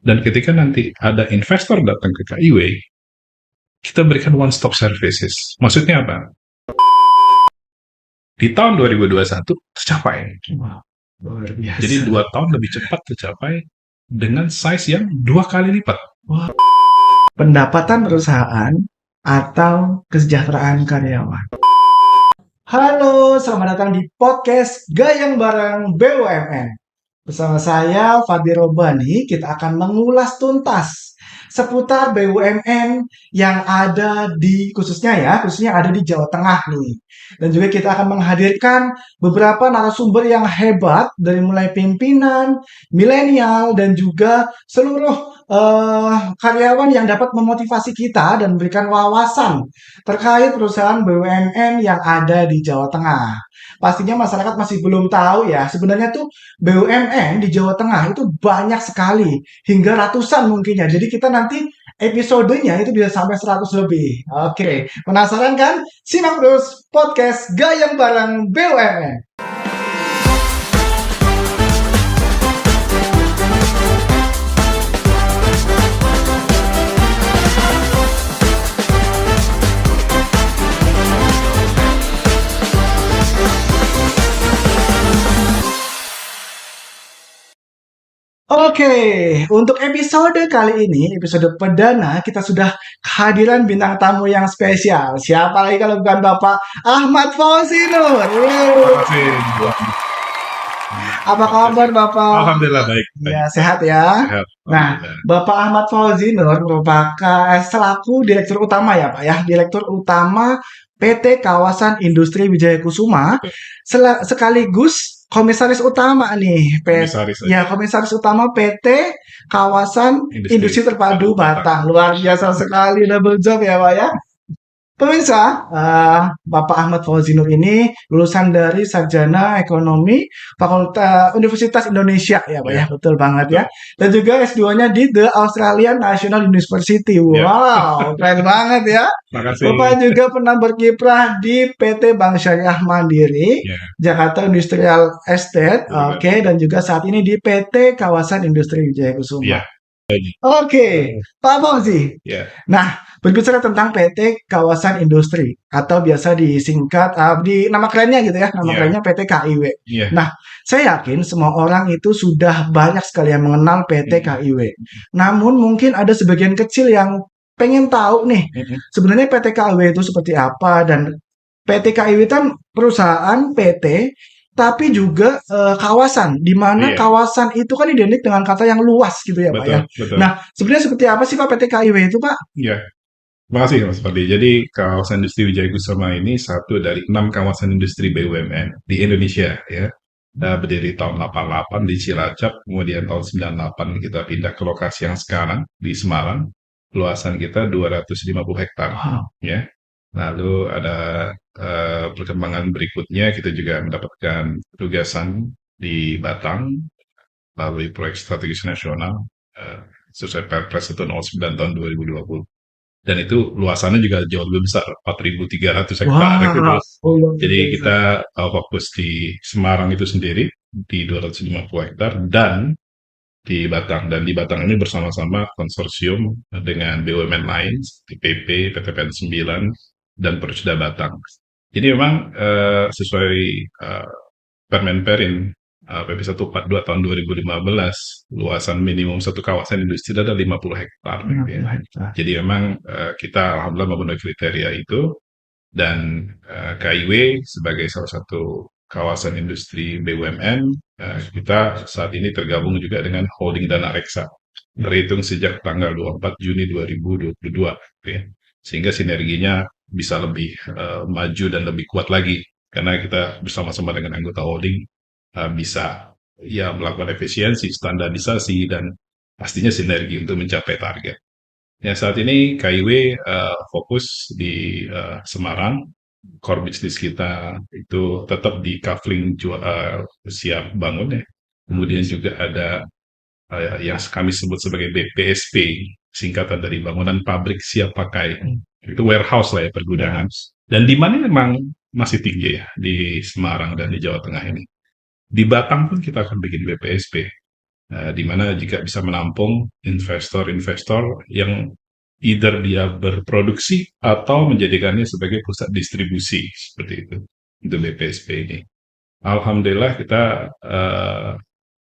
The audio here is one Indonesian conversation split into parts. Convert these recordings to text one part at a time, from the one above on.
Dan ketika nanti ada investor datang ke KIW, kita berikan one stop services. Maksudnya apa? Di tahun 2021 tercapai. Wah, luar biasa. Jadi 2 tahun lebih cepat tercapai dengan size yang 2 kali lipat. Wah. Pendapatan perusahaan atau kesejahteraan karyawan. Halo, selamat datang di podcast Gayeng Bareng BUMN. Bersama saya, Fadli Robani, kita akan mengulas tuntas seputar BUMN yang ada khususnya ada di Jawa Tengah nih. Dan juga kita akan menghadirkan beberapa narasumber yang hebat dari mulai pimpinan, milenial, dan juga seluruh karyawan yang dapat memotivasi kita dan memberikan wawasan terkait perusahaan BUMN yang ada di Jawa Tengah. Pastinya masyarakat masih belum tahu ya, sebenarnya tuh BUMN di Jawa Tengah itu banyak sekali, hingga ratusan mungkin ya. Jadi kita nanti episodenya itu bisa sampai 100 lebih. Oke, penasaran kan? Simak terus podcast Gayeng Bareng BUMN. Oke, untuk episode kali ini, episode perdana, kita sudah kehadiran bintang tamu yang spesial. Siapa lagi kalau bukan Bapak Ahmad Fauzi Nur. Terima kasih. Apa kabar Bapak? Alhamdulillah baik. Ya, sehat ya. Sehat. Nah, Bapak Ahmad Fauzi Nur merupakan selaku Direktur Utama ya Pak ya, Direktur Utama PT Kawasan Industri Wijaya Kusuma, sekaligus Komisaris Utama nih, Komisaris Utama PT Kawasan Industri Terpadu Batang. Luar biasa sekali, double job ya Pak ya. Pemirsa, Bapak Ahmad Fauzi Nur ini lulusan dari Sarjana Ekonomi Fakultas Universitas Indonesia ya Pak ya, betul banget ya. Dan juga S2-nya di The Australian National University. Wow, keren banget ya. Makasih. Bapak juga pernah berkiprah di PT Bank Syariah Mandiri, Jakarta Industrial Estate, dan juga saat ini di PT Kawasan Industri Wijaya Kusuma. Oke, Pak Fauzi. Nah, berbicara tentang PT Kawasan Industri atau biasa disingkat di nama kerennya gitu ya, nama kerennya PT KIW. Nah, saya yakin semua orang itu sudah banyak sekali yang mengenal PT KIW. Namun mungkin ada sebagian kecil yang pengen tahu nih, sebenarnya PT KIW itu seperti apa, dan PT KIW kan perusahaan PT tapi juga kawasan, di mana kawasan itu kan identik dengan kata yang luas gitu ya Pak ya. Betul. Nah, sebenarnya seperti apa sih Pak PT KIW itu Pak? Iya, terima kasih Mas Fadli. Jadi kawasan industri Wijaya Kusuma ini satu dari 6 kawasan industri BUMN di Indonesia ya. Berdiri tahun 88 di Cilacap, kemudian tahun 98 kita pindah ke lokasi yang sekarang di Semarang. Luasan kita 250 hektar. Ya. Lalu ada perkembangan berikutnya, kita juga mendapatkan tugasan di Batang melalui proyek strategis nasional sesuai Perpres 109 tahun 2020. Dan itu luasannya juga jauh lebih besar, 4.300 hektar. Jadi kita fokus di Semarang itu sendiri di 250 hektar dan di Batang. Dan di Batang ini bersama-sama konsorsium dengan BUMN lain seperti PP, PT PN 9, dan Perusda Batang. Jadi memang sesuai Permenperin PP 142 tahun 2015, luasan minimum satu kawasan industri ada 50 hektar. Jadi memang kita alhamdulillah memenuhi kriteria itu, dan KIW sebagai salah satu kawasan industri BUMN, kita saat ini tergabung juga dengan holding Dana Reksa, terhitung sejak tanggal 24 Juni 2022. Sehingga sinerginya bisa lebih maju dan lebih kuat lagi, karena kita bersama-sama dengan anggota holding bisa ya melakukan efisiensi, standarisasi, dan pastinya sinergi untuk mencapai target. Ya, saat ini KIW fokus di Semarang. Core bisnis kita itu tetap di kafling siap bangun ya. Kemudian juga ada yang kami sebut sebagai BPSP, singkatan dari bangunan pabrik siap pakai. Itu warehouse lah ya, pergudangan. Dan demandnya memang masih tinggi ya di Semarang dan di Jawa Tengah ini. Di Batang pun kita akan bikin BPSP. di mana jika bisa menampung investor-investor yang either dia berproduksi atau menjadikannya sebagai pusat distribusi seperti itu untuk BPSP ini. Alhamdulillah kita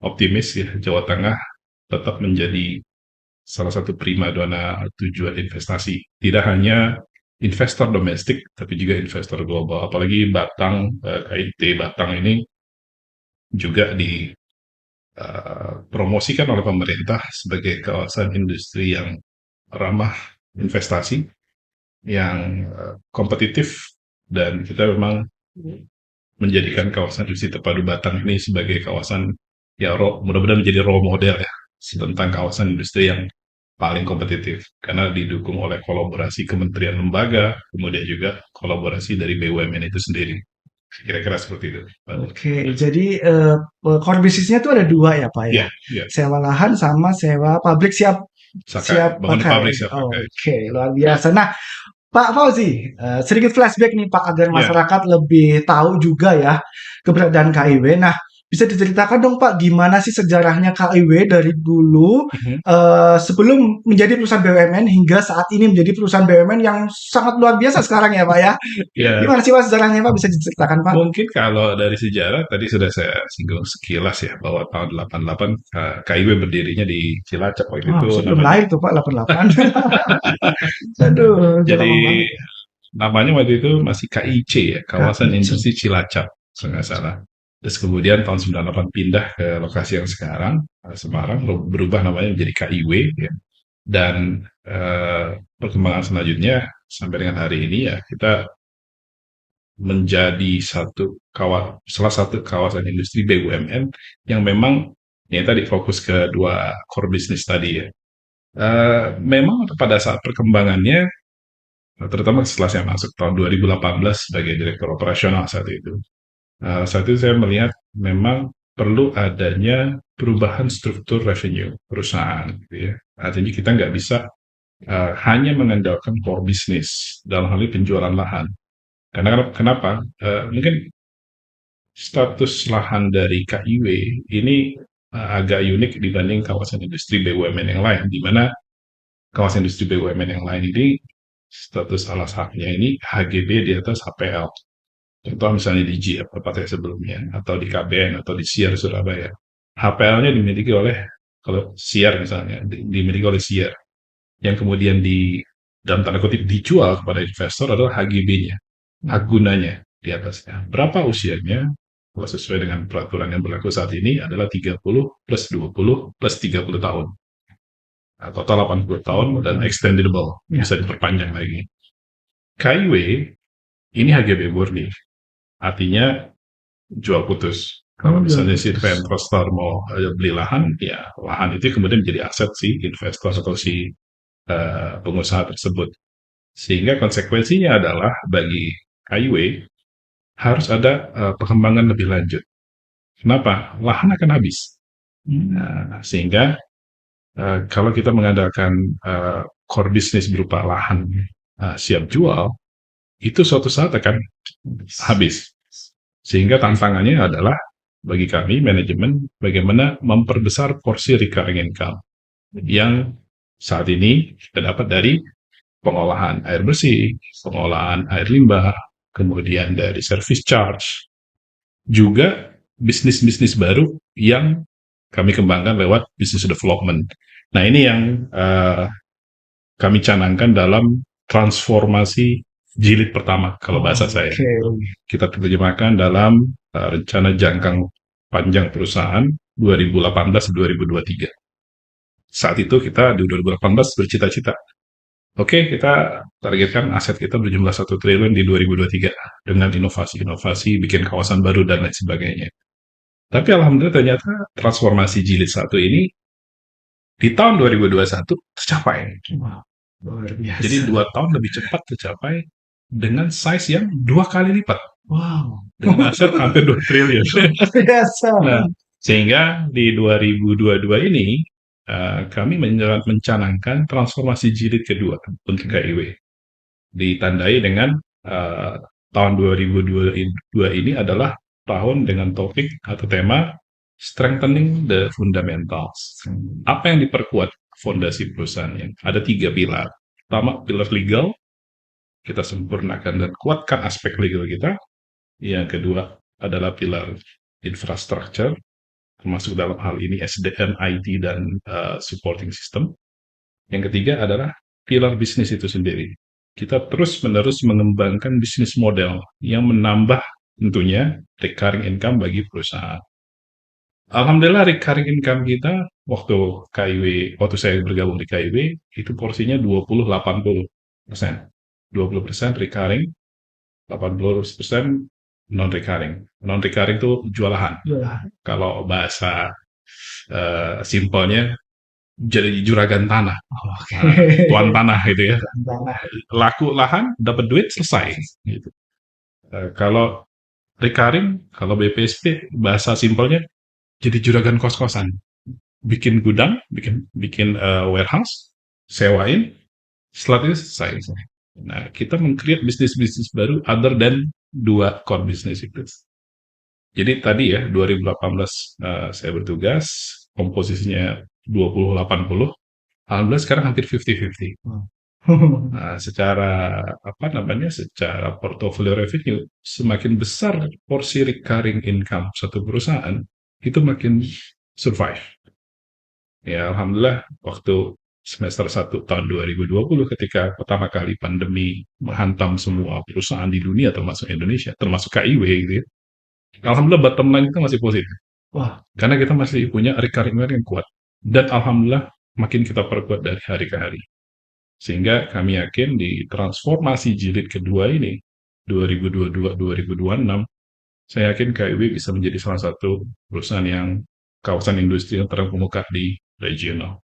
optimis ya, Jawa Tengah tetap menjadi salah satu primadona tujuan investasi. Tidak hanya investor domestik, tapi juga investor global. Apalagi Batang, KIT Batang ini juga dipromosikan oleh pemerintah sebagai kawasan industri yang ramah investasi, yang kompetitif, dan kita memang menjadikan kawasan industri terpadu Batang ini sebagai kawasan ya mudah-mudahan menjadi role model ya tentang kawasan industri yang paling kompetitif karena didukung oleh kolaborasi kementerian lembaga, kemudian juga kolaborasi dari BUMN itu sendiri. Kira-kira seperti itu. Oke, jadi core bisnisnya tuh ada dua ya Pak ya? Ya. Sewa lahan sama sewa pabrik siap Bangun pakai. pabrik siap pakai. Oke, luar biasa. Nah, Pak Fauzi, sedikit flashback nih Pak agar masyarakat lebih tahu juga ya keberadaan KIW. Nah, bisa diceritakan dong Pak gimana sih sejarahnya KIW dari dulu sebelum menjadi perusahaan BUMN hingga saat ini menjadi perusahaan BUMN yang sangat luar biasa sekarang ya Pak ya? Gimana sih Pak sejarahnya Pak, bisa diceritakan Pak? Mungkin kalau dari sejarah tadi sudah saya singgung sekilas ya bahwa tahun 88 KIW berdirinya di Cilacap waktu itu Sebelum lahir tuh Pak 88. Aduh, jadi namanya waktu itu masih KIC ya, Kawasan Industri Cilacap, kalau nggak salah. Terus kemudian tahun 98 pindah ke lokasi yang sekarang, Semarang, berubah namanya menjadi KIW ya. Dan perkembangan selanjutnya sampai dengan hari ini ya kita menjadi salah satu kawasan industri BUMN yang memang yang tadi fokus ke dua core business tadi ya. Memang pada saat perkembangannya, terutama setelah saya masuk tahun 2018 sebagai direktur operasional saat itu saya melihat memang perlu adanya perubahan struktur revenue perusahaan. Gitu ya. Artinya kita nggak bisa hanya mengandalkan core business dalam hal ini penjualan lahan. Karena kenapa? Mungkin status lahan dari KIW ini agak unik dibanding kawasan industri BUMN yang lain, di mana kawasan industri BUMN yang lain ini status alas haknya ini HGB di atas HPL. Contoh misalnya di GF tempatnya sebelumnya, atau di KBN, atau di SIAR Surabaya. HPL-nya dimiliki oleh, kalau SIAR misalnya, dimiliki oleh SIAR. Yang kemudian dalam tanda kutip dijual kepada investor adalah HGB-nya, hak gunanya di atasnya. Berapa usianya? Kalau sesuai dengan peraturan yang berlaku saat ini adalah 30 plus 20 plus 30 tahun. Total 80 tahun dan extendable, bisa diperpanjang lagi. KIW ini HGB murni. Artinya jual putus. Kalau misalnya si investor mau beli lahan, ya lahan itu kemudian menjadi aset si investor atau si pengusaha tersebut. Sehingga konsekuensinya adalah bagi KIW harus ada pengembangan lebih lanjut. Kenapa? Lahan akan habis. Sehingga kalau kita mengandalkan core business berupa lahan siap jual, itu suatu saat akan habis. Sehingga tantangannya adalah bagi kami manajemen bagaimana memperbesar porsi recurring income yang saat ini kita dapat dari pengolahan air bersih, pengolahan air limbah, kemudian dari service charge, juga bisnis-bisnis baru yang kami kembangkan lewat business development. Nah ini yang kami canangkan dalam transformasi jilid pertama, kalau bahasa saya. Kita terjemahkan dalam rencana jangka panjang perusahaan 2018-2023. Saat itu kita di 2018 bercita-cita. Oke, kita targetkan aset kita berjumlah 1 triliun di 2023 dengan inovasi-inovasi, bikin kawasan baru, dan lain sebagainya. Tapi alhamdulillah ternyata transformasi jilid 1 ini di tahun 2021 tercapai. Luar biasa. Jadi 2 tahun lebih cepat tercapai dengan size yang 2 kali lipat. Wow. Dengan aset hampir 2 triliun. Nah, sehingga di 2022 ini kami mencanangkan transformasi jilid kedua untuk KIW. Ditandai dengan tahun 2022 ini adalah tahun dengan topik atau tema strengthening the fundamentals. Apa yang diperkuat fondasi perusahaannya? Ada 3 pilar. Pertama, pilar legal, kita sempurnakan dan kuatkan aspek legal kita. Yang kedua adalah pilar infrastructure, termasuk dalam hal ini SDM, IT, dan supporting system. Yang ketiga adalah pilar bisnis itu sendiri. Kita terus-menerus mengembangkan bisnis model yang menambah tentunya recurring income bagi perusahaan. Alhamdulillah recurring income kita waktu saya bergabung di KIW, itu porsinya 20-80%. 20% recurring, 80% non-recurring. Non-recurring itu jualan. Kalau bahasa simpelnya jadi juragan tanah. Tuan tanah gitu ya. Laku lahan, dapat duit, selesai. Gitu. Kalau recurring, kalau BPSP, bahasa simpelnya jadi juragan kos-kosan. Bikin gudang, bikin warehouse, sewain, setelah itu selesai. Nah, kita meng-create bisnis-bisnis baru other than 2 core business itu. Jadi tadi ya, 2018 saya bertugas, komposisinya 20-80. Alhamdulillah sekarang hampir 50-50. Nah, secara portfolio revenue, semakin besar porsi recurring income satu perusahaan, itu makin survive. Ya, alhamdulillah waktu semester 1 tahun 2020 ketika pertama kali pandemi menghantam semua perusahaan di dunia termasuk Indonesia, termasuk KIW gitu ya. Alhamdulillah bottom line kita masih positif. Wah, karena kita masih punya recurring yang kuat. Dan alhamdulillah makin kita perkuat dari hari ke hari. Sehingga kami yakin di transformasi jilid kedua ini, 2022-2026, saya yakin KIW bisa menjadi salah satu perusahaan yang kawasan industri yang terkemuka di regional.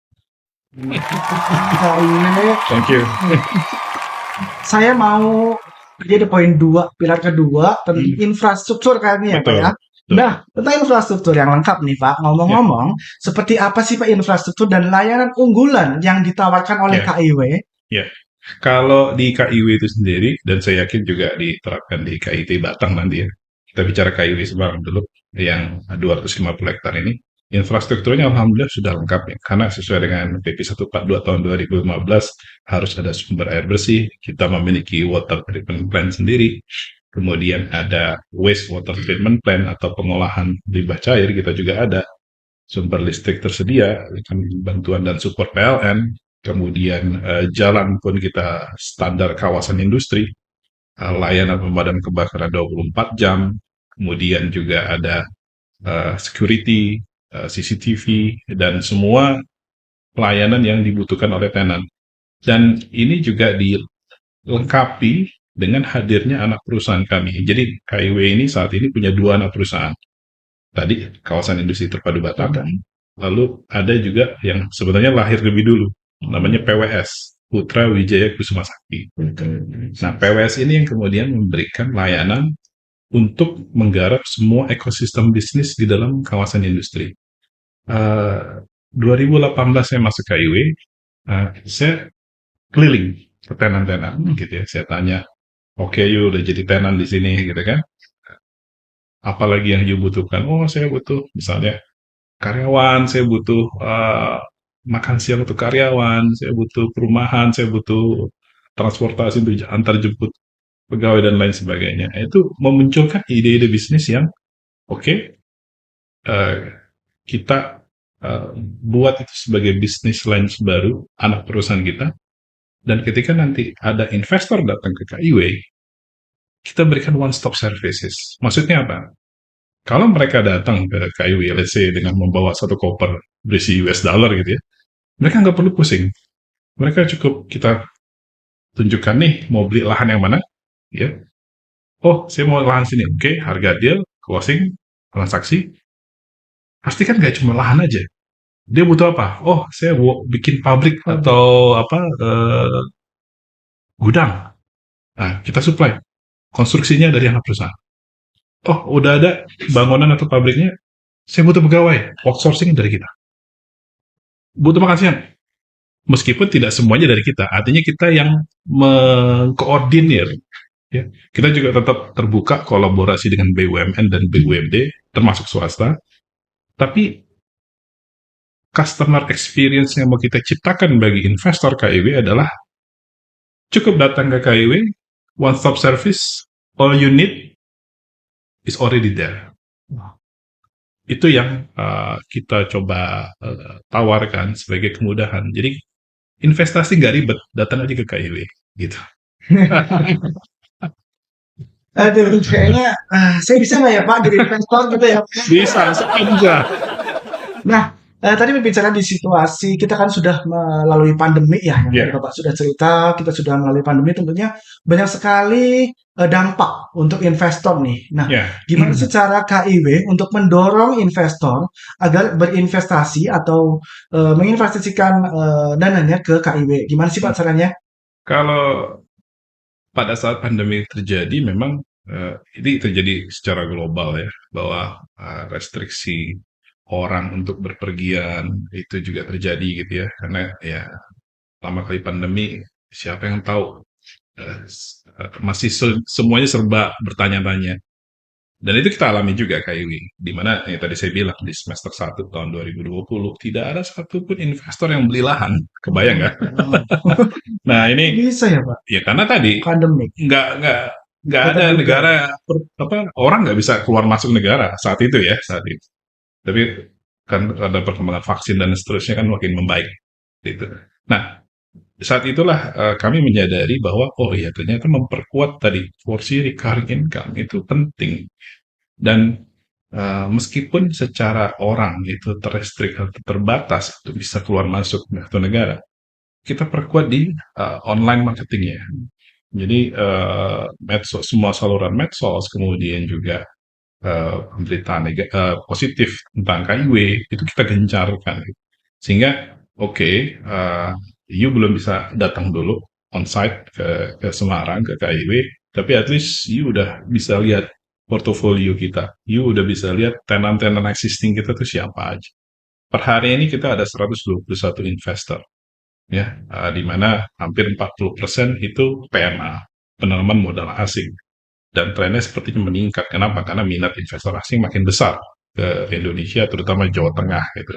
Thank you. Saya mau jadi poin 2, pilar kedua tentang infrastruktur kayaknya ya Pak ya. Nah, tentang infrastruktur yang lengkap nih Pak, ngomong-ngomong, seperti apa sih Pak infrastruktur dan layanan unggulan yang ditawarkan oleh KIW? Ya, kalau di KIW itu sendiri, dan saya yakin juga diterapkan di KIT Batang nanti ya, kita bicara KIW Semarang dulu, yang 250 hektar ini, infrastrukturnya alhamdulillah sudah lengkap ya, karena sesuai dengan PP 142 tahun 2015 harus ada sumber air bersih, kita memiliki water treatment plant sendiri, kemudian ada waste water treatment plant atau pengolahan limbah cair, kita juga ada sumber listrik tersedia, bantuan dan support PLN, kemudian jalan pun kita standar kawasan industri, layanan pemadam kebakaran 24 jam, kemudian juga ada security, CCTV, dan semua pelayanan yang dibutuhkan oleh tenan. Dan ini juga dilengkapi dengan hadirnya anak perusahaan kami. Jadi KIW ini saat ini punya 2 anak perusahaan. Tadi kawasan industri terpadu Batam, lalu ada juga yang sebenarnya lahir lebih dulu, namanya PWS, Putra Wijaya Kusuma Sakti. Nah, PWS ini yang kemudian memberikan layanan untuk menggarap semua ekosistem bisnis di dalam kawasan industri. 2018 saya masuk KIW, saya keliling ke tenan-tenan gitu ya. Saya tanya, oke, you udah jadi tenan di sini gitu kan? Apalagi yang you butuhkan? Oh, saya butuh misalnya karyawan, saya butuh makan siang untuk karyawan, saya butuh perumahan, saya butuh transportasi untuk antar jemput pegawai dan lain sebagainya. Itu memunculkan ide-ide bisnis yang kita buat itu sebagai bisnis lines baru anak perusahaan kita. Dan ketika nanti ada investor datang ke KIW, kita berikan one stop services. Maksudnya apa? Kalau mereka datang ke KIW, let's say dengan membawa 1 koper berisi US dollar gitu ya, mereka nggak perlu pusing. Mereka cukup kita tunjukkan nih, mau beli lahan yang mana, ya. Oh, saya mau lahan sini. Oke, harga deal, closing, transaksi. Pasti kan nggak cuma lahan aja. Dia butuh apa? Oh, saya mau bikin pabrik atau gudang. Nah, kita supply. Konstruksinya dari anak perusahaan. Oh, udah ada bangunan atau pabriknya, saya butuh pegawai, outsourcing dari kita. Butuh makan siang, meskipun tidak semuanya dari kita, artinya kita yang mengkoordinir. Ya. Kita juga tetap terbuka kolaborasi dengan BUMN dan BUMD, termasuk swasta, Tapi customer experience yang mau kita ciptakan bagi investor KIW adalah cukup datang ke KIW, one stop service, all you need is already there. Itu yang kita coba tawarkan sebagai kemudahan. Jadi investasi nggak ribet, datang aja ke KIW gitu. Aduh, kayaknya saya bisa nggak ya Pak jadi investor gitu ya? Bisa saja. Nah, tadi berbicara di situasi kita kan sudah melalui pandemi ya, yang Yeah. Bapak sudah cerita, kita sudah melalui pandemi tentunya banyak sekali dampak untuk investor nih. Nah, Yeah. gimana sih cara KIW untuk mendorong investor agar berinvestasi atau menginvestasikan dananya ke KIW? Gimana sih Pak caranya? Kalau pada saat pandemi terjadi, memang ini terjadi secara global ya, bahwa restriksi orang untuk berpergian itu juga terjadi gitu ya, karena ya lama kali pandemi, siapa yang tahu, masih semuanya serba bertanya-tanya. Dan itu kita alami juga KIW, di mana yang tadi saya bilang di semester 1 tahun 2020 tidak ada satupun investor yang beli lahan, kebayang nggak? Nah ini Bisa ya Pak, ya karena tadi pandemi. nggak Kita ada juga. negara orang nggak bisa keluar masuk negara saat itu ya, saat itu. Tapi kan ada perkembangan vaksin dan seterusnya kan makin membaik gitu. Nah, saat itulah kami menyadari bahwa oh iya ternyata memperkuat tadi porsi recurring income itu penting. Dan meskipun secara orang itu terrestrik atau terbatas untuk bisa keluar masuk satu negara, kita perkuat di online marketingnya. Jadi medsos, semua saluran medsos, kemudian juga pemberitaan positif tentang KIW itu kita gencarkan. Sehingga you belum bisa datang dulu on-site ke Semarang, ke KIW, tapi at least you udah bisa lihat portofolio kita. You udah bisa lihat tenan-tenan existing kita tuh siapa aja. Per hari ini kita ada 121 investor. Ya, di mana hampir 40% itu PMA, penanaman modal asing. Dan trennya sepertinya meningkat. Kenapa? Karena minat investor asing makin besar ke Indonesia, terutama Jawa Tengah. Gitu.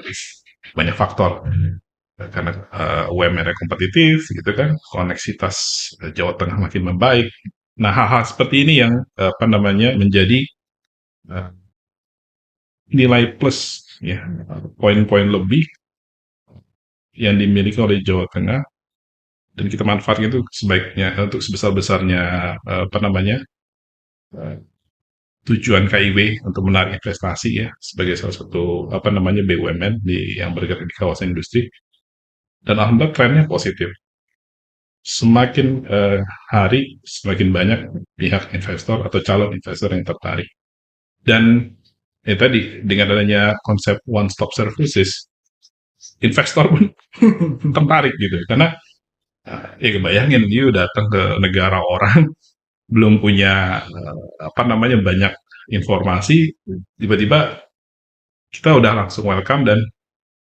Banyak faktor. Karena UMR-nya kompetitif, gitu kan, koneksitas Jawa Tengah makin membaik. Nah, hal-hal seperti ini yang menjadi nilai plus, ya, poin-poin lebih yang dimiliki oleh Jawa Tengah, dan kita manfaatkan itu sebaiknya untuk sebesar-besarnya tujuan KIW untuk menarik investasi ya, sebagai salah satu BUMN yang bergerak di kawasan industri. Dan alhamdulillah trennya positif. Semakin hari semakin banyak pihak investor atau calon investor yang tertarik. Dan tadi dengan adanya konsep one stop services, investor pun tertarik gitu, karena ya kebayangin you datang ke negara orang belum punya banyak informasi, tiba-tiba kita udah langsung welcome dan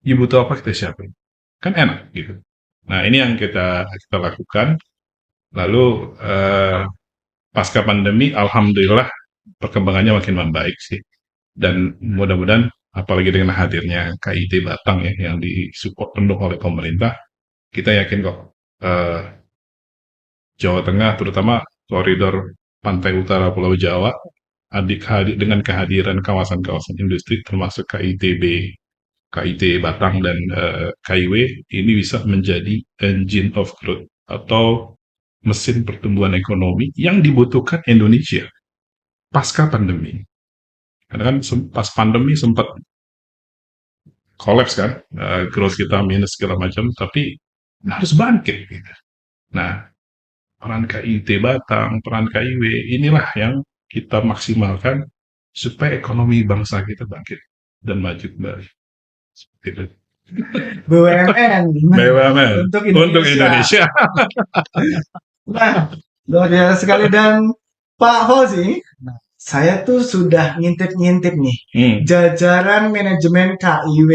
you butuh apa kita siapin, kan enak gitu. Nah ini yang kita lakukan. Lalu pasca pandemi, alhamdulillah perkembangannya makin membaik sih. Dan mudah-mudahan apalagi dengan hadirnya KIT Batang ya yang disupport penuh oleh pemerintah, kita yakin kok Jawa Tengah, terutama koridor pantai utara Pulau Jawa, dengan kehadiran kawasan-kawasan industri termasuk KITB, KIT Batang dan KIW, ini bisa menjadi engine of growth atau mesin pertumbuhan ekonomi yang dibutuhkan Indonesia pasca pandemi. Karena kan pas pandemi sempat kolaps kan, growth kita minus segala macam, tapi harus bangkit. Gitu. Nah, peran KIT Batang, peran KIW, inilah yang kita maksimalkan supaya ekonomi bangsa kita bangkit dan maju kembali. Gitu. BUMN untuk Indonesia. Nah, luar biasa sekali. Dan Pak Fauzi, saya tuh sudah ngintip-ngintip nih jajaran manajemen KIW.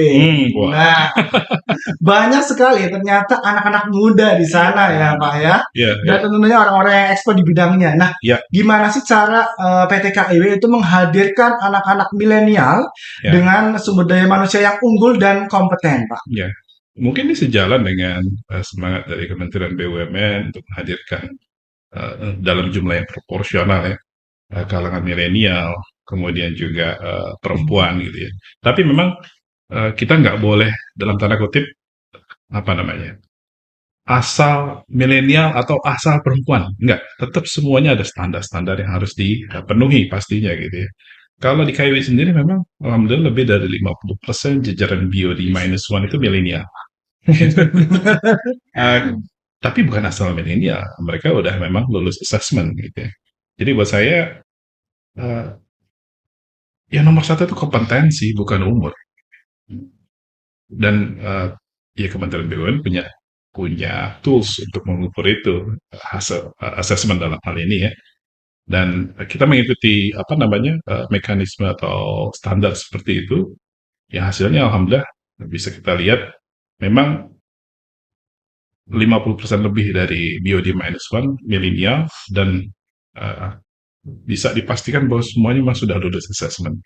Wah. Nah, banyak sekali ternyata anak-anak muda di sana ya Pak ya. Dan tentunya orang-orang yang ekspert di bidangnya. Nah, gimana sih cara PT KIW itu menghadirkan anak-anak milenial dengan sumber daya manusia yang unggul dan kompeten, Pak? Ya, mungkin ini sejalan dengan semangat dari Kementerian BUMN untuk menghadirkan dalam jumlah yang proporsional ya kalangan milenial, kemudian juga perempuan gitu ya. Tapi memang kita nggak boleh dalam tanda kutip asal milenial atau asal perempuan, enggak. Tetap semuanya ada standar-standar yang harus dipenuhi pastinya gitu ya. Kalau di KIW sendiri memang alhamdulillah lebih dari 50% jajaran BOD-1 itu milenial. Tapi bukan asal milenial, mereka udah memang lulus assessment gitu ya. Jadi buat saya yang nomor satu itu kompetensi, bukan umur. Dan ya Kementerian BUMN punya tools untuk mengukur itu hasil assessment dalam hal ini ya. Dan kita mengikuti mekanisme atau standar seperti itu. Ya hasilnya alhamdulillah bisa kita lihat memang 50% lebih dari BOD-1 milenial dan bisa dipastikan bahwa semuanya memang sudah lulus assessment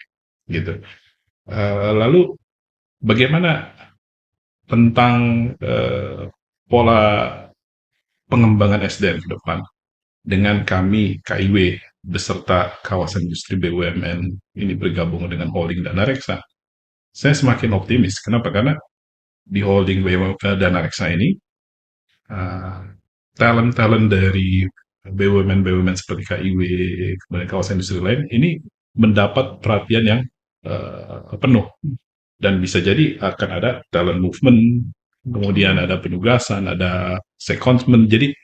gitu. Lalu bagaimana tentang pola pengembangan SDM ke depan dengan kami KIW beserta kawasan industri BUMN ini bergabung dengan holding Dana Reksa, saya semakin optimis. Kenapa? Karena di holding Dana Reksa ini talent dari BUMN seperti KIW, kemudian kawasan industri lain, ini mendapat perhatian yang penuh. Dan bisa jadi akan ada talent movement, kemudian ada penugasan, ada secondment. Jadi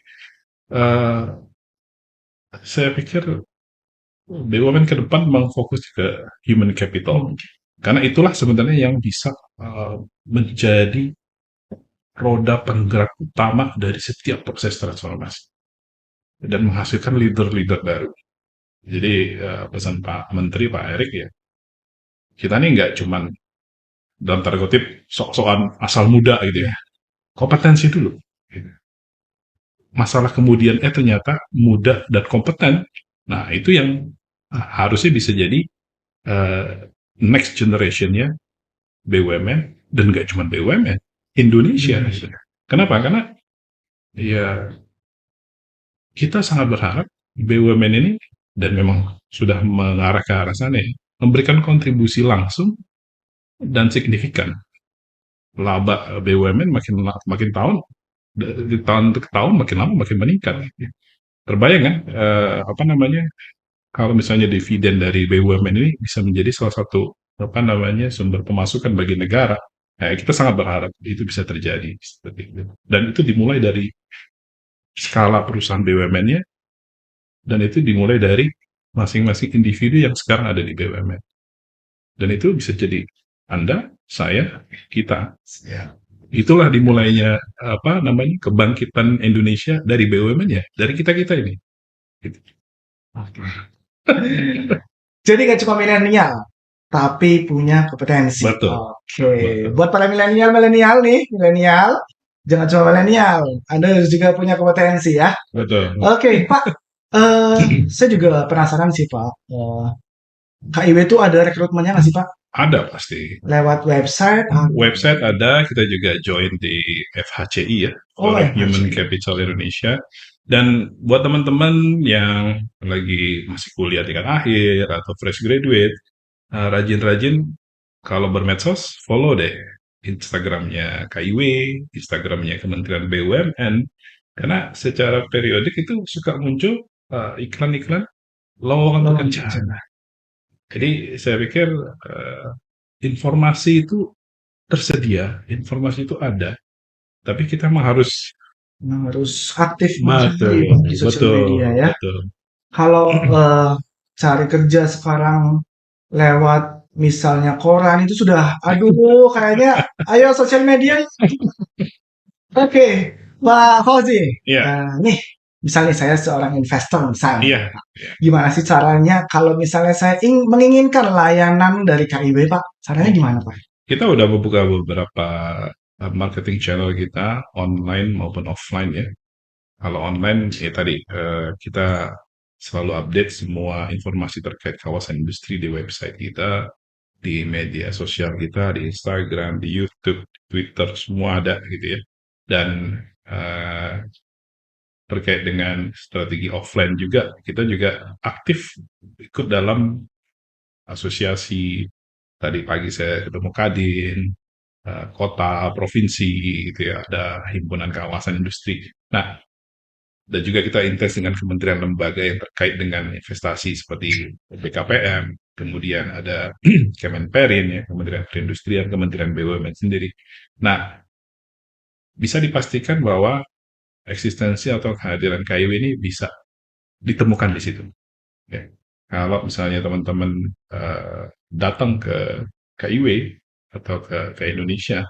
saya pikir BUMN ke depan memang fokus ke human capital. Karena itulah sebenarnya yang bisa menjadi roda penggerak utama dari setiap proses transformasi dan menghasilkan leader-leader baru. Jadi pesan Pak Menteri, Pak Erik ya, kita ini nggak cuman dalam tanda kutip sok-sokan asal muda gitu ya, kompetensi dulu. Masalah kemudian ternyata muda dan kompeten, nah itu yang harusnya bisa jadi next generation-nya BUMN dan nggak cuma BUMN, Indonesia. Kenapa? Karena ya kita sangat berharap BUMN ini dan memang sudah mengarah ke arah sana ya, memberikan kontribusi langsung dan signifikan. Laba BUMN makin tahun dari tahun ke tahun makin lama makin meningkat. Terbayang kan kalau misalnya dividen dari BUMN ini bisa menjadi salah satu sumber pemasukan bagi negara. Nah, kita sangat berharap itu bisa terjadi seperti itu. Dan itu dimulai dari skala perusahaan BUMN-nya, dan itu dimulai dari masing-masing individu yang sekarang ada di BUMN. Dan itu bisa jadi Anda, saya, kita. Itulah dimulainya kebangkitan Indonesia dari BUMN ya, dari kita-kita ini. Gitu. Jadi nggak cuma milenial, tapi punya kompetensi. Betul. Betul. Buat para milenial nih, jangan cuma milenial, Anda juga punya kompetensi ya. Betul. Oke, Pak. Saya juga penasaran sih Pak. KIW itu ada rekrutmennya nggak sih Pak? Ada pasti. Lewat website? Website ada, kita juga join di FHCI ya, Human Capital Indonesia. Dan buat teman-teman yang lagi masih kuliah tingkat akhir atau fresh graduate, rajin-rajin kalau bermedsos, follow deh Instagramnya KIW, Instagramnya Kementerian BUMN, karena secara periodik itu suka muncul iklan-iklan lowongan pekerjaan. Jadi saya pikir informasi itu tersedia, informasi itu ada, tapi kita harus aktif di sosial media ya. Betul. Kalau cari kerja sekarang lewat misalnya koran itu sudah, aduh kayaknya, ayo sosial media. Oke, Pak Fauzi. Yeah. Nih misalnya saya seorang investor misalnya, Iya, Pak. Gimana sih caranya kalau misalnya saya menginginkan layanan dari KIW, Pak? Caranya gimana, Pak? kita udah membuka beberapa marketing channel kita online maupun offline ya. Kalau online ya tadi kita selalu update semua informasi terkait kawasan industri di website kita, di media sosial kita, di Instagram, di YouTube, Twitter, semua ada gitu ya. Dan terkait dengan strategi offline juga, kita juga aktif ikut dalam asosiasi. Tadi pagi saya ketemu Kadin, kota, provinsi gitu ya, ada himpunan kawasan industri. Nah, dan juga kita intens dengan kementerian lembaga yang terkait dengan investasi seperti BKPM, kemudian ada Kemenperin ya, Kementerian Perindustrian, Kementerian BUMN sendiri. Nah, bisa dipastikan bahwa eksistensi atau kehadiran KIW ini bisa ditemukan di situ. Ya. Kalau misalnya teman-teman datang ke KIW atau ke Indonesia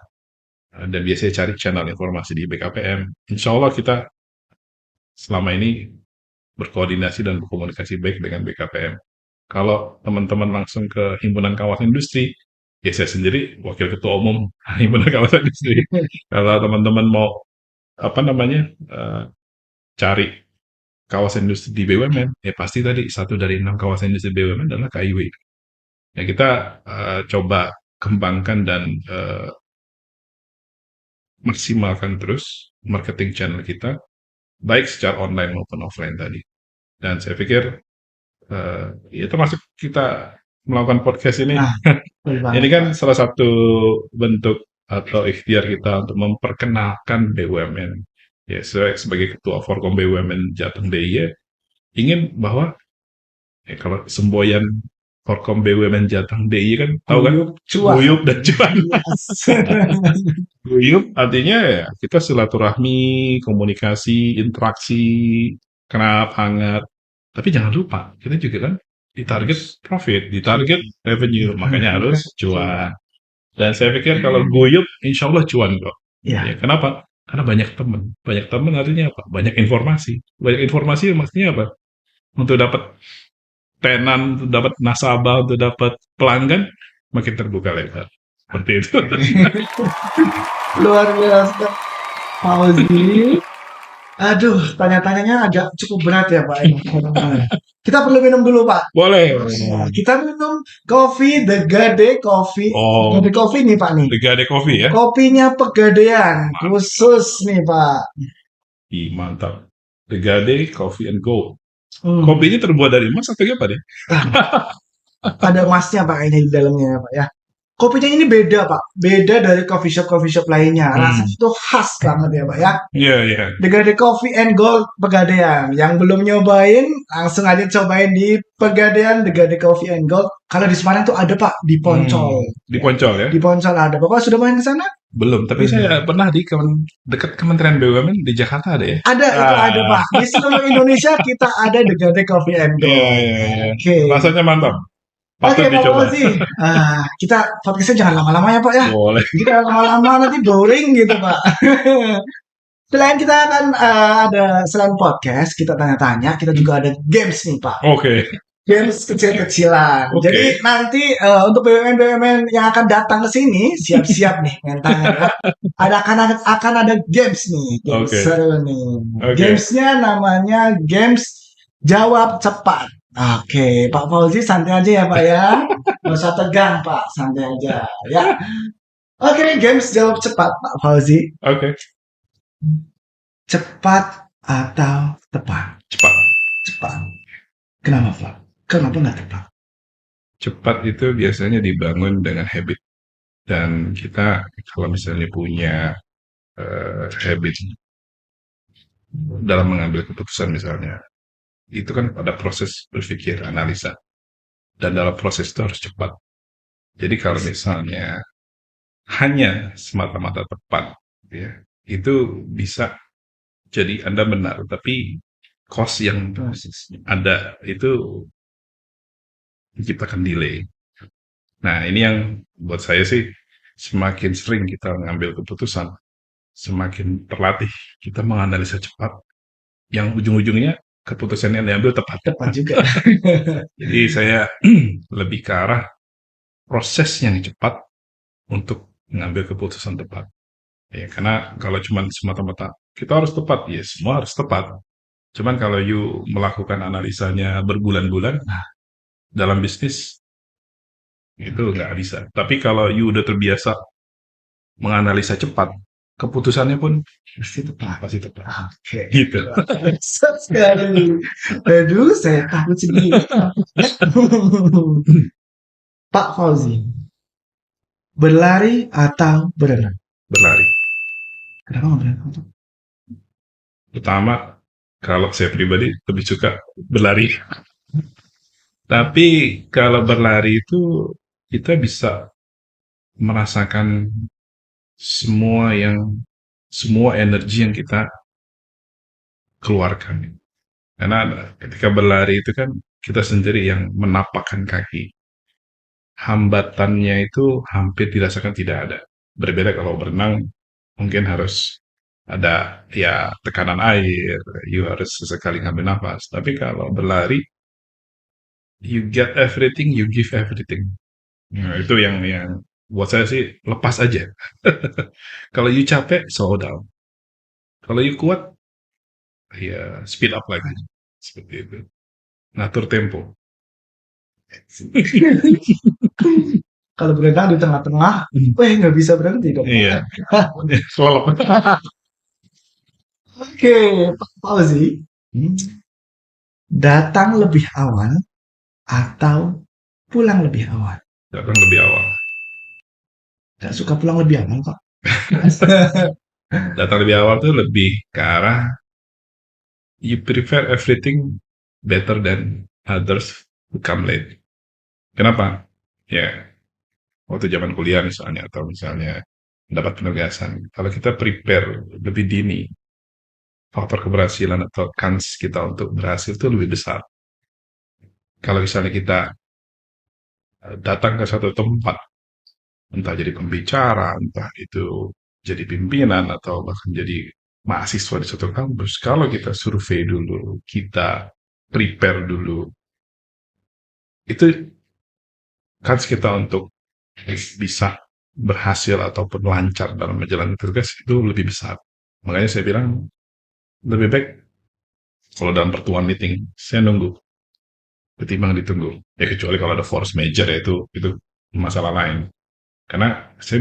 dan biasanya cari channel informasi di BKPM, insya Allah kita selama ini berkoordinasi dan berkomunikasi baik dengan BKPM. Kalau teman-teman langsung ke Himpunan Kawasan Industri, ya saya sendiri wakil ketua umum Himpunan Kawasan Industri. Kalau teman-teman mau apa namanya cari kawasan industri di BUMN, ya pasti tadi satu dari 6 kawasan industri BUMN adalah KIW. Ya kita coba kembangkan dan maksimalkan terus marketing channel kita, baik secara online maupun offline tadi. Dan saya pikir ya termasuk kita melakukan podcast ini. Ini kan salah satu bentuk atau ikhtiar kita untuk memperkenalkan BUMN. Ya, saya sebagai ketua Forkom BUMN Jateng DIY ingin bahwa kalau semboyan Forkom BUMN Jateng DIY kan tahu kan guyup dan cuan. Guyup artinya ya kita silaturahmi, komunikasi, interaksi, kenap, hangat. Tapi jangan lupa kita juga kan ditarget profit, ditarget revenue, makanya harus cuan. Dan saya pikir kalau guyup, insya Allah cuan kok. Ya, kenapa? Karena banyak teman. Banyak teman artinya apa? Banyak informasi. Banyak informasi maksudnya apa? Untuk dapat tenan, untuk dapat nasabah, untuk dapat pelanggan, makin terbuka lebar. Seperti itu. Luar biasa, Fauzi. Aduh, tanya-tanyanya agak cukup berat ya, Pak. Kita perlu minum dulu, Pak. Boleh. Kita minum kopi The Gade Coffee. Oh, Gade Coffee nih, Pak nih. The Gade Coffee ya? Kopinya Pegadaian, khusus nih, Pak. Mantap. The Gade Coffee and Gold. Kopinya terbuat dari emas atau apa deh? Ada emasnya, Pak, ini di dalamnya, Pak ya. Kopinya ini beda, Pak. Beda dari coffee shop lainnya. Rasanya itu khas banget ya, Pak ya. Iya, iya. The Gade Coffee and Gold Pegadaian. Yang belum nyobain, langsung aja cobain di Pegadaian The Gade Coffee and Gold. Kalau di Semarang tuh ada, Pak, di Poncol. Di Poncol ya? Di Poncol ada. Bapak sudah main ke sana? Belum, tapi saya pernah di dekat Kementerian BUMN di Jakarta ada ya? Ada, itu ada, Pak. Di seluruh Indonesia kita ada The Gade Coffee and Gold. Iya, iya, iya. Oke. Rasanya mantap. Oke, Pak Fauzi. Kita podcastnya jangan lama-lama ya, Pak ya. Boleh. Kita lama-lama nanti boring gitu, Pak. Selain kita akan ada selain podcast, kita tanya-tanya, kita juga ada games nih, Pak. Oke. Games kecil-kecilan. Oke. Jadi nanti untuk BUMN yang akan datang ke sini, siap-siap nih mentalnya. Akan ada games nih. Games seru nih. Gamesnya namanya games jawab cepat. Oke, Pak Fauzi santai aja ya, Pak ya. Nggak usah tegang, Pak. Santai aja ya. Oke, games jawab cepat, Pak Fauzi. Oke. Cepat atau tepat? Cepat. Cepat. Kenapa, Pak? Kenapa nggak tepat? Cepat itu biasanya dibangun dengan habit. Dan kita kalau misalnya punya habit dalam mengambil keputusan misalnya, itu kan pada proses berpikir, analisa. Dan dalam proses itu harus cepat. Jadi kalau misalnya hanya semata-mata tepat, ya, itu bisa jadi Anda benar, tapi cost yang ada itu menciptakan delay. Nah, ini yang buat saya sih semakin sering kita mengambil keputusan, semakin terlatih kita menganalisa cepat, yang ujung-ujungnya keputusan yang diambil tepat. Tepat juga. Jadi saya lebih ke arah proses yang cepat untuk mengambil keputusan tepat. Ya, karena kalau cuma semata-mata kita harus tepat, ya semua harus tepat. Cuman kalau you melakukan analisanya berbulan-bulan dalam bisnis itu nggak bisa. Tapi kalau you udah terbiasa menganalisa cepat, keputusannya pun Pasti tepat. pasti tepat. Oke. Gitu. Bangsat sekali. Aduh, saya takut sendiri. Pak Fauzi, berlari atau berenang? Berlari. Kenapa nggak berenang? Pertama, kalau saya pribadi lebih suka berlari. Tapi kalau berlari itu kita bisa merasakan semua energi yang kita keluarkan. Karena ketika berlari itu kan kita sendiri yang menapakkan kaki. Hambatannya itu hampir dirasakan tidak ada. Berbeda kalau berenang, mungkin harus ada ya tekanan air, you harus sesekali ngambil nafas. Tapi kalau berlari, you get everything, you give everything. Nah, itu yang buat saya sih lepas aja. Kalau you capek, slow down. Kalau you kuat, ya speed up lagi. Seperti itu. Ngatur tempo. Kalau berenang di tengah-tengah, nggak bisa berhenti dong. Iya. Kelelep. Oke, Pak Fauzi, datang lebih awal atau pulang lebih awal? Datang lebih awal. Gak suka pulang lebih awal, Pak. Datang lebih awal tuh lebih ke arah you prefer everything better than others who come late. Kenapa? Ya, waktu zaman kuliah misalnya, atau misalnya dapat penugasan. Kalau kita prepare lebih dini, faktor keberhasilan atau kans kita untuk berhasil itu lebih besar. Kalau misalnya kita datang ke satu tempat, entah jadi pembicara, entah itu jadi pimpinan, atau bahkan jadi mahasiswa di suatu kampus, kalau kita survei dulu, kita prepare dulu, itu kans kita untuk bisa berhasil ataupun lancar dalam menjalani tugas itu lebih besar. Makanya saya bilang lebih baik kalau dalam pertemuan meeting saya nunggu ketimbang ditunggu. Ya kecuali kalau ada force major ya itu masalah lain. Karena saya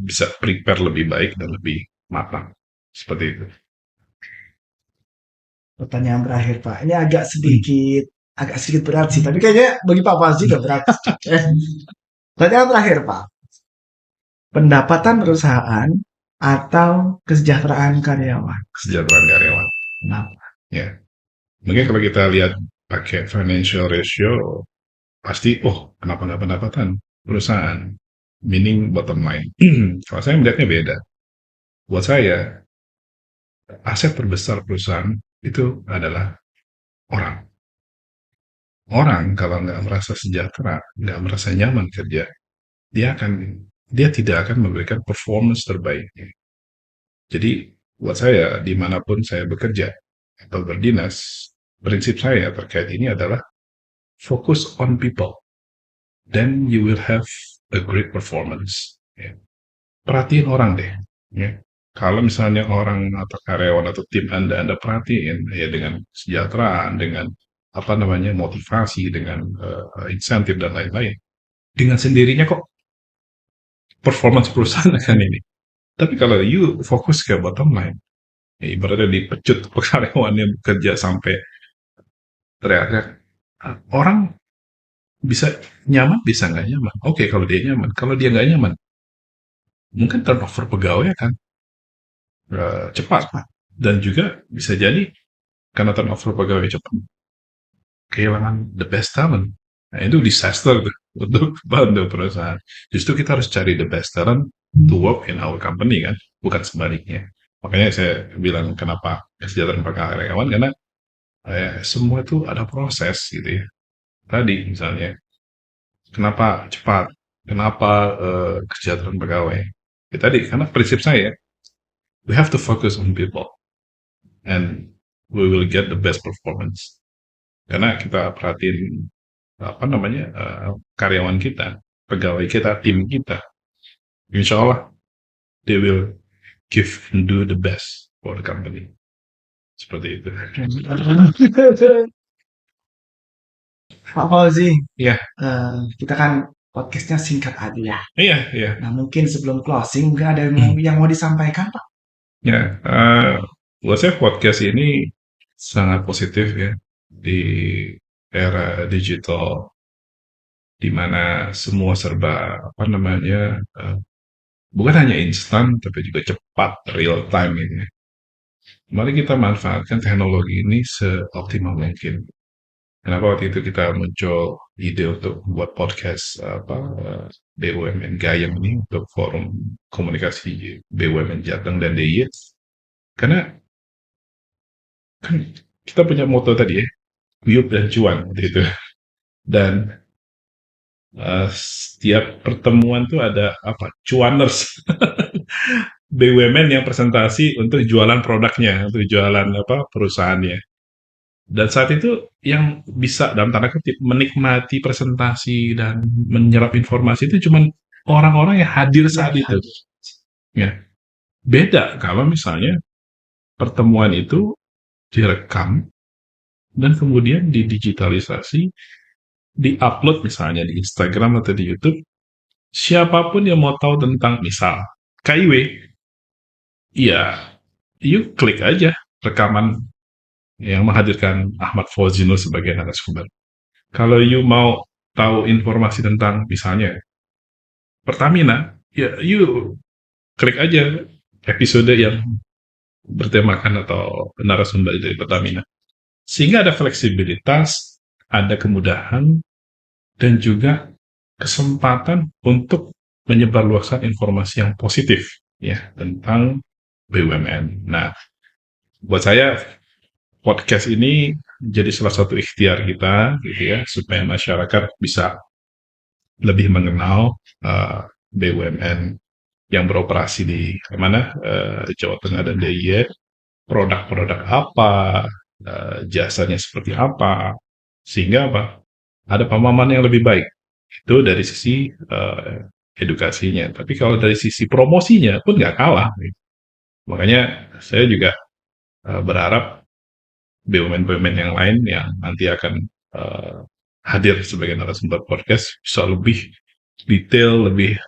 bisa prepare lebih baik dan lebih matang. Seperti itu. Pertanyaan terakhir, Pak. Ini agak sedikit berat sih, tapi kayaknya bagi Pak Fauzi gak berat. Pertanyaan terakhir, Pak. Pendapatan perusahaan atau kesejahteraan karyawan? Kesejahteraan karyawan. Kenapa? Ya. Mungkin kalau kita lihat pakai financial ratio, pasti, kenapa nggak pendapatan perusahaan? Meaning bottom line. Kalau saya melihatnya beda. Buat saya, aset terbesar perusahaan itu adalah orang. Orang kalau nggak merasa sejahtera, nggak merasa nyaman kerja, dia tidak akan memberikan performance terbaiknya. Jadi buat saya, dimanapun saya bekerja atau berdinas, prinsip saya terkait ini adalah focus on people, then you will have a great performance. Ya. Perhatiin orang deh. Ya. Kalau misalnya orang atau karyawan atau tim Anda perhatiin ya, dengan kesejahteraan, dengan motivasi, dengan insentif dan lain-lain, dengan sendirinya kok performance perusahaan akan ini. Tapi kalau you fokus ke bottom line, ya ibaratnya dipecut karyawannya bekerja sampai teriak-teriak, orang bisa nyaman, bisa nggak nyaman. Oke, kalau dia nyaman. Kalau dia nggak nyaman, mungkin turnover pegawai kan cepat. Dan juga bisa jadi karena turnover pegawai cepat, kehilangan the best talent. Nah, itu disaster tuh untuk perusahaan. Justru kita harus cari the best talent to work in our company kan, bukan sebaliknya. Makanya saya bilang kenapa kesejahteraan karyawan, karena semua itu ada proses gitu ya. Tadi misalnya, kenapa cepat, kenapa kesejahteraan pegawai. Ya, tadi karena prinsip saya, we have to focus on people. And we will get the best performance. Karena kita perhatiin karyawan kita, pegawai kita, tim kita, insya Allah they will give and do the best for the company. Seperti itu. Pak Fauzi, Iya. Kita kan podcastnya singkat aja ya. Iya. Nah mungkin sebelum closing mungkin ada yang mau disampaikan Pak? Ya, buat saya podcast ini sangat positif ya di era digital, di mana semua serba bukan hanya instan tapi juga cepat, real time ini. Mari kita manfaatkan teknologi ini seoptimal mungkin. Kenapa waktu itu kita muncul ide untuk buat podcast BUMN Gayam ini untuk forum komunikasi BUMN Jateng dan DIY? Karena kan kita punya moto tadi ya, guyup dan cuan gitu. Dan setiap pertemuan tuh ada cuaners BUMN yang presentasi untuk jualan produknya, untuk jualan perusahaannya. Dan saat itu yang bisa dalam tanda kutip menikmati presentasi dan menyerap informasi itu cuma orang-orang yang hadir saat itu. Ya. Beda kalau misalnya pertemuan itu direkam dan kemudian didigitalisasi, di-upload misalnya di Instagram atau di YouTube. Siapapun yang mau tahu tentang misal KIW, ya you klik aja rekaman yang menghadirkan Ahmad Fauzi Nur sebagai narasumber. Kalau you mau tahu informasi tentang misalnya Pertamina, ya you klik aja episode yang bertemakan atau narasumber dari Pertamina. Sehingga ada fleksibilitas, ada kemudahan, dan juga kesempatan untuk menyebarluaskan informasi yang positif ya tentang BUMN. Nah, buat saya podcast ini jadi salah satu ikhtiar kita gitu ya, supaya masyarakat bisa lebih mengenal BUMN yang beroperasi di Jawa Tengah dan DIY, produk-produk apa, jasanya seperti apa, sehingga ada pemahaman yang lebih baik. Itu dari sisi edukasinya. Tapi kalau dari sisi promosinya pun nggak kalah. Makanya saya juga berharap BUMN-BUMN yang lain yang nanti akan hadir sebagai narasumber podcast bisa lebih detail, lebih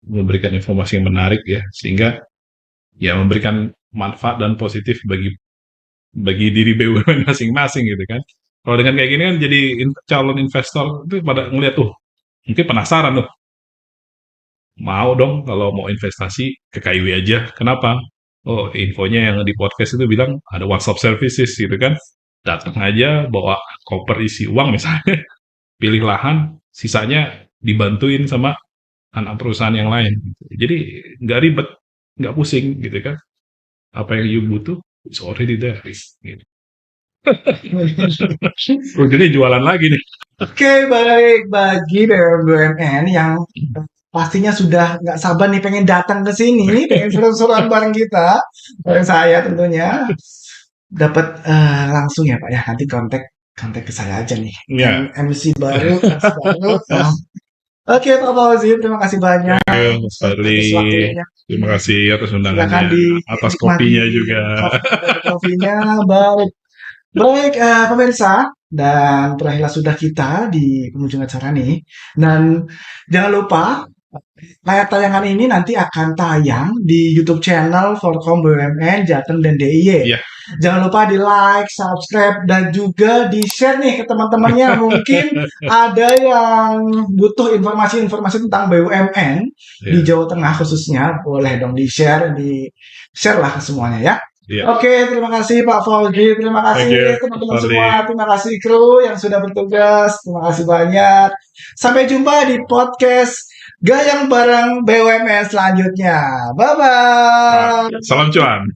memberikan informasi yang menarik ya, sehingga ya memberikan manfaat dan positif bagi diri BUMN masing-masing gitu kan. Kalau dengan kayak gini kan jadi calon investor itu pada ngeliat mungkin penasaran mau dong kalau mau investasi ke KIW aja. Kenapa? Infonya yang di podcast itu bilang ada WhatsApp services gitu kan. Datang aja bawa koper isi uang misalnya, pilih lahan, sisanya dibantuin sama anak perusahaan yang lain. Jadi nggak ribet, nggak pusing gitu kan. Apa yang you butuh is already there. Gitu. Jadi jualan lagi nih. Oke, baik. Bagi BUMN yang pastinya sudah nggak sabar nih pengen datang ke sini, pengen seru-seruan bareng kita, bareng saya tentunya, dapat langsung ya Pak ya, nanti kontak ke saya aja nih. Ya. MC baru. Oke Pak Fauzi, terima kasih banyak. Terima kasih atas undangannya, atas kopinya juga. Kopinya baik, pemirsa, dan berakhirlah sudah kita di penghujung acara nih. Dan jangan lupa layar tayangan ini nanti akan tayang di YouTube channel Forkom BUMN Jateng dan DIY. Yeah. Jangan lupa di like, subscribe, dan juga di share nih ke teman-temannya. Mungkin ada yang butuh informasi-informasi tentang BUMN di Jawa Tengah khususnya. Boleh dong di share lah ke semuanya ya. Yeah. Oke, terima kasih Pak Fauzi, terima kasih teman-teman semua, terima kasih kru yang sudah bertugas, terima kasih banyak. Sampai jumpa di podcast Gayang Bareng BUMN selanjutnya. Bye-bye. Salam cuan.